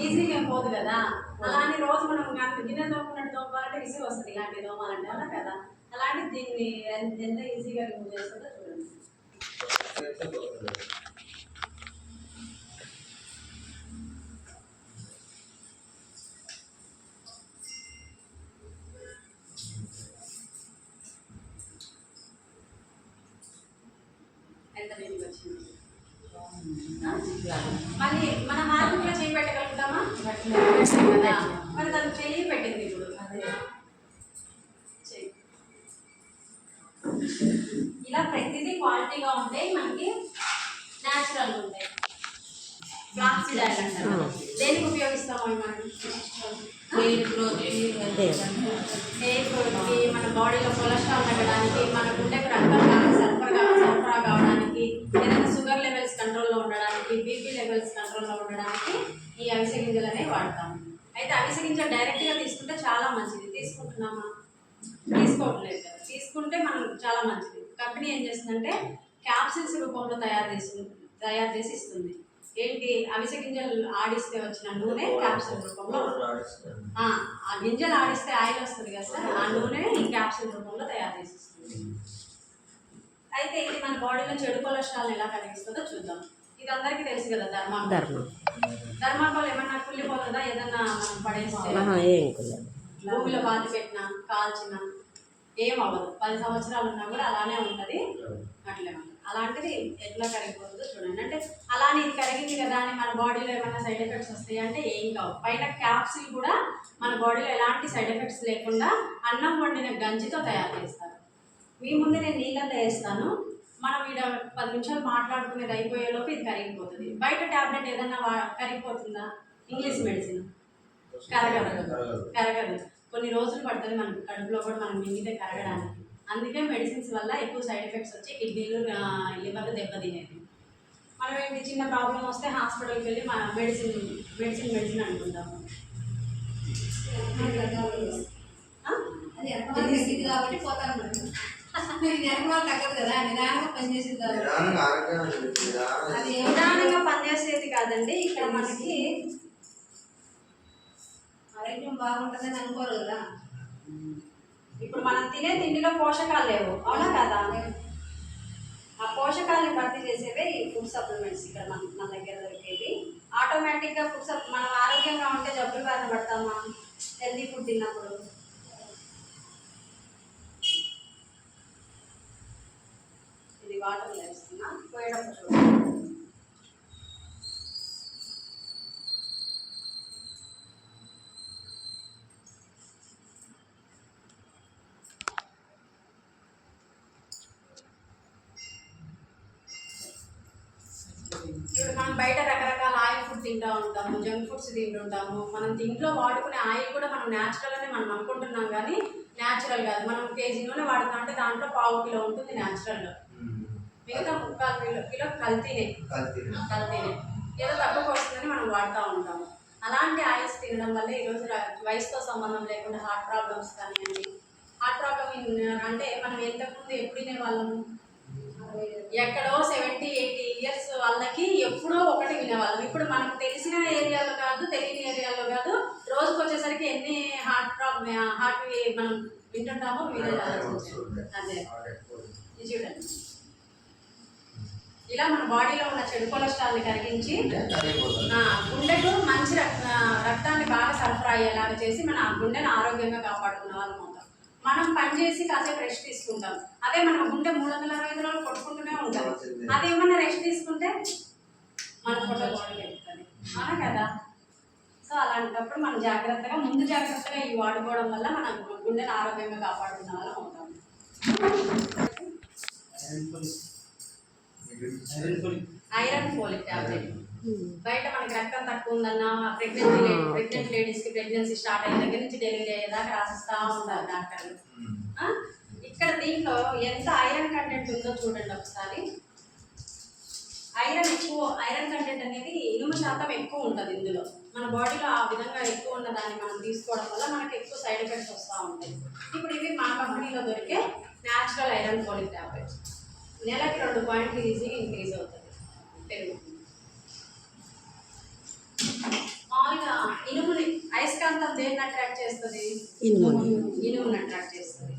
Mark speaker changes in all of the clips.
Speaker 1: ఈజీగా ఏం పోదు కదా. అలాంటి రోజు మనం గిన్నె తోముకున్నట్టు తోమాలంటే విసిగి వస్తుంది ఇలాంటి తోమాలంటే, అలా కదా. అలాంటి దీన్ని ఎంత ఈజీగా రిమూవ్ చేస్తుందో చూడండి. ఎంత నీట్గా వచ్చింది. మళ్ళీ మన హార్మోన్లో చేయి పెట్టగలుగుతామా? కదా. మరి తను చెయ్యి పెట్టింది ఇప్పుడు. ఇలా ప్రతిదీ క్వాలిటీగా ఉంటాయి, మనకి న్యాచురల్గా ఉంటాయి. ఫ్లాక్సీడ్ ఆయిల్ అంటారు. దేనికి ఉపయోగిస్తామో మనం? హెయిర్ గ్రోత్కి, మన బాడీలో కొలెస్ట్రాల్ తగ్గడానికి, మన గుండెకు రక్తం సరఫరా కావడానికి, ఏదైనా షుగర్ లెవెల్స్ కంట్రోల్లో ఉండడానికి, బీపీ లెవెల్స్ కంట్రోల్లో ఉండడానికి ఈ అవిసె గింజలు అనేవి వాడతాము. అయితే అవిసె గింజలు డైరెక్ట్గా తీసుకుంటే చాలా మంచిది. తీసుకుంటున్నామా? తీసుకోవట్లేదు కదా. తీసుకుంటే మనం చాలా మంచిది. కంపెనీ ఏం చేస్తుందంటే క్యాప్సిల్స్ రూపంలో తయారు చేసి ఇస్తుంది. ఏంటి? అవిసె గింజలు ఆడిస్తే వచ్చిన నూనె క్యాప్సిల్ రూపంలో, ఆ గింజలు ఆడిస్తే ఆయిల్ వస్తుంది కదా సార్, ఆ నూనె ఈ క్యాప్సిల్ రూపంలో తయారు చేసి ఇస్తుంది. అయితే ఇది మన బాడీలో చెడు కొలెస్ట్రాల్ ఎలా కలిగిస్తుందో చూద్దాం. ఇది అందరికీ తెలుసు కదా, ధర్మాకోల్ ఏమన్నా కుళ్ళిపోతుందా? ఏదన్నా మనం పడేస్తే భూమిలో బాధ పెట్టినా, కాల్చినా ఏమవ్వదు. 10 సంవత్సరాలు ఉన్నా కూడా అలానే ఉంటుంది. అట్లే అలాంటిది ఎట్లా కరిగిపోతుందో చూడండి. అంటే అలానే ఇది కరిగింది కదా అని మన బాడీలో ఏమైనా సైడ్ ఎఫెక్ట్స్ వస్తాయి అంటే ఏం కావు. పైన క్యాప్సిల్ కూడా మన బాడీలో ఎలాంటి సైడ్ ఎఫెక్ట్స్ లేకుండా అన్నం వండిన గంజితో తయారు చేస్తారు. మీ ముందే నేను నీళ్ళతో వేస్తాను. మనం ఇక్కడ 10 నిమిషాలు మాట్లాడుకునేది అయిపోయేలోపు ఇది కరిగిపోతుంది. బయట ట్యాబ్లెట్ ఏదన్నా కరిగిపోతుందా? English medicine కరగదు. కొన్ని రోజులు పడుతుంది మన కడుపులో కూడా మనం మింగితే కరగడానికి. అందుకే మెడిసిన్స్ వల్ల ఎక్కువ సైడ్ ఎఫెక్ట్స్ వచ్చి కిడ్నీలు, లివర్లు దెబ్బతినేది. మనం ఏంటి, చిన్న ప్రాబ్లం వస్తే హాస్పిటల్కి వెళ్ళి మెడిసిన్ అనుకుంటాము. అది కాబట్టి పోతాను తగ్గదు కదా, నిదానంగా పనిచేసేది అది నిదానంగా పనిచేసేది కాదండి. ఇక్కడ మనకి ఆరోగ్యం బాగుంటుందని అనుకోరు కదా. ఇప్పుడు మనం తినే తిండిలో పోషకాలు లేవు, అవునా కదా. ఆ పోషకాలని భర్తీ చేసేవే ఈ ఫుడ్ సప్లిమెంట్స్ ఇక్కడ మన దగ్గర దొరికేవి. ఆటోమేటిక్గా మనం ఆరోగ్యంగా ఉంటే జబ్బులు బారిన పడతామా హెల్తీ ఫుడ్ తిన్నప్పుడు? ఇది వాటర్ వేస్తున్నా, పోయేటప్పుడు చూడండి. ఇప్పుడు మనం బయట రకరకాల ఆయిల్ ఫుడ్ తింటూ ఉంటాము, జంక్ ఫుడ్స్ తింటుంటాము. మనం ఇంట్లో వాడుకునే ఆయిల్ కూడా మనం న్యాచురల్ అని మనం అనుకుంటున్నాం, కానీ న్యాచురల్ కాదు. మనం కేజీ నూనె వాడుతాం అంటే దాంట్లో 1/4 కిలో ఉంటుంది న్యాచురల్గా, మిగతా 3/4 కిలో కల్తీనే. ఏదో తక్కువ వస్తుందని మనం వాడుతూ ఉంటాము. అలాంటి ఆయిల్స్ తినడం వల్ల ఈరోజు వయసుతో సంబంధం లేకుండా హార్ట్ ప్రాబ్లమ్స్ కానివ్వండి. హార్ట్ ప్రాబ్లమ్ అంటే మనం ఇంతకుముందు ఎప్పుడు వినేవాళ్ళము, ఎక్కడో 70-80 ఇయర్స్ వాళ్ళకి ఎప్పుడో ఒకటి వినేవాళ్ళం. ఇప్పుడు మనకు తెలిసిన ఏరియాలో కాదు, తెలియని ఏరియాలో కాదు, రోజుకి వచ్చేసరికి ఎన్ని హార్ట్ మనం వింటుంటామో వీరే అదే. ఇది చూడండి, ఇలా మన బాడీలో ఉన్న చెడు కొలెస్ట్రాల్ని కరిగించి గుండెకు మంచి రక్తాన్ని బాగా సరఫరా అయ్యేలాగా చేసి మన గుండెను ఆరోగ్యంగా కాపాడుకున్న వాళ్ళం అవుతాం. మనం పనిచేసి కాసేపు రెస్ట్ తీసుకుంటాం. అదే మన గుండె 365 రోజులు కొట్టుకుంటూనే ఉంటుంది. అదేమన్నా రెస్ట్ తీసుకుంటే మన ఫోటో బాడీ పెరుగుతుంది, అవునా కదా. సో అలాంటప్పుడు మనం ముందు జాగ్రత్తగా ఇవి వాడుకోవడం వల్ల మన గుండెను ఆరోగ్యంగా కాపాడుకున్న వాళ్ళం అవుతాం. ఐరన్ ఫోలిక్ టాబ్లెట్ బయట మనకి రక్తం తక్కువ ఉందన్నా ప్రెగ్నెంట్ లేడీస్కి ప్రెగ్నెన్సీ స్టార్ట్ అయిన దగ్గర నుంచి డెలివరీ అయ్యేదాకా రాసిస్తూ ఉంటారు డాక్టర్లు. ఇక్కడ దీంట్లో ఎంత ఐరన్ కంటెంట్ ఉందో చూడండి ఒకసారి. ఐరన్ కంటెంట్ అనేది ఇనుము శాతం ఎక్కువ ఉంటుంది ఇందులో. మన బాడీలో ఆ విధంగా ఎక్కువ ఉన్న దాన్ని మనం తీసుకోవడం వల్ల మనకి ఎక్కువ సైడ్ ఎఫెక్ట్స్ వస్తూ ఉంటాయి. ఇప్పుడు ఇవి మా కంపెనీలో దొరికే న్యాచురల్ ఐరన్ ఫోలిక్ టాబ్లెట్స్. నెలకి 2 పాయింట్లు ఈజీగా ఇంక్రీజ్ అవుతుంది పెరుగు. దేన్ని అట్రాక్ట్ చేస్తుంది?
Speaker 2: ఇనుముని.
Speaker 1: ఇనుముని అట్రాక్ట్ చేస్తుంది.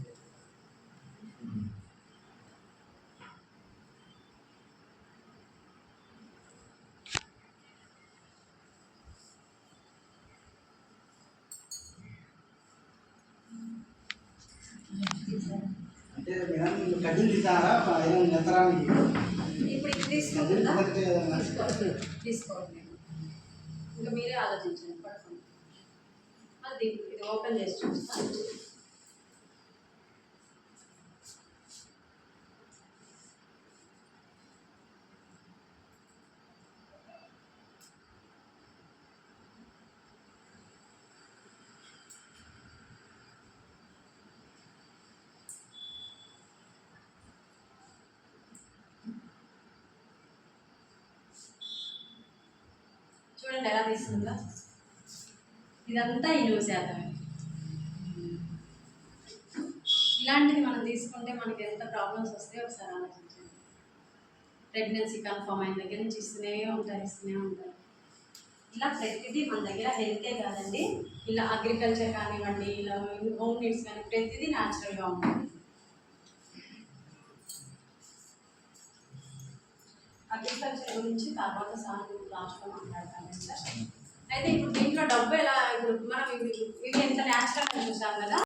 Speaker 3: అంటే మేడం కడ్డీలు తీసారా నెత్తరానికి
Speaker 1: ఇప్పుడు ఇది తీసుకుంటుందా? తీసుకోండి. ఇంకా మీరే ఆలోచించండి. పడుకోండి. అది ఇది ఓపెన్ చేసి చూస్తాను. చూడండి ఎలా తీసుకుందా. ఇదంతా ఇనుము శాతమే. ఇలాంటివి మనం తీసుకుంటే మనకి ఎంత ప్రాబ్లమ్స్ వస్తాయో ఒకసారి ఆలోచించండి. ప్రెగ్నెన్సీ కన్ఫర్మ్ అయిన దగ్గర నుంచి ఇస్తూనే ఉంటారు. ఇలా ప్రతిదీ మన దగ్గర హెల్తే కాదండి, ఇలా అగ్రికల్చర్ కానివ్వండి, ఇలా హోమ్ నీడ్స్ కానీ ప్రతిదీ న్యాచురల్గా ఉంటుంది. అగ్రికల్చర్ గురించి తర్వాత లాస్ట్లో మాట్లాడతాను సార్. అయితే ఇప్పుడు దీంట్లో డబ్బు ఎలా, ఇప్పుడు మనం ఇవి ఎంత న్యాచురల్ అని చూసాం కదా.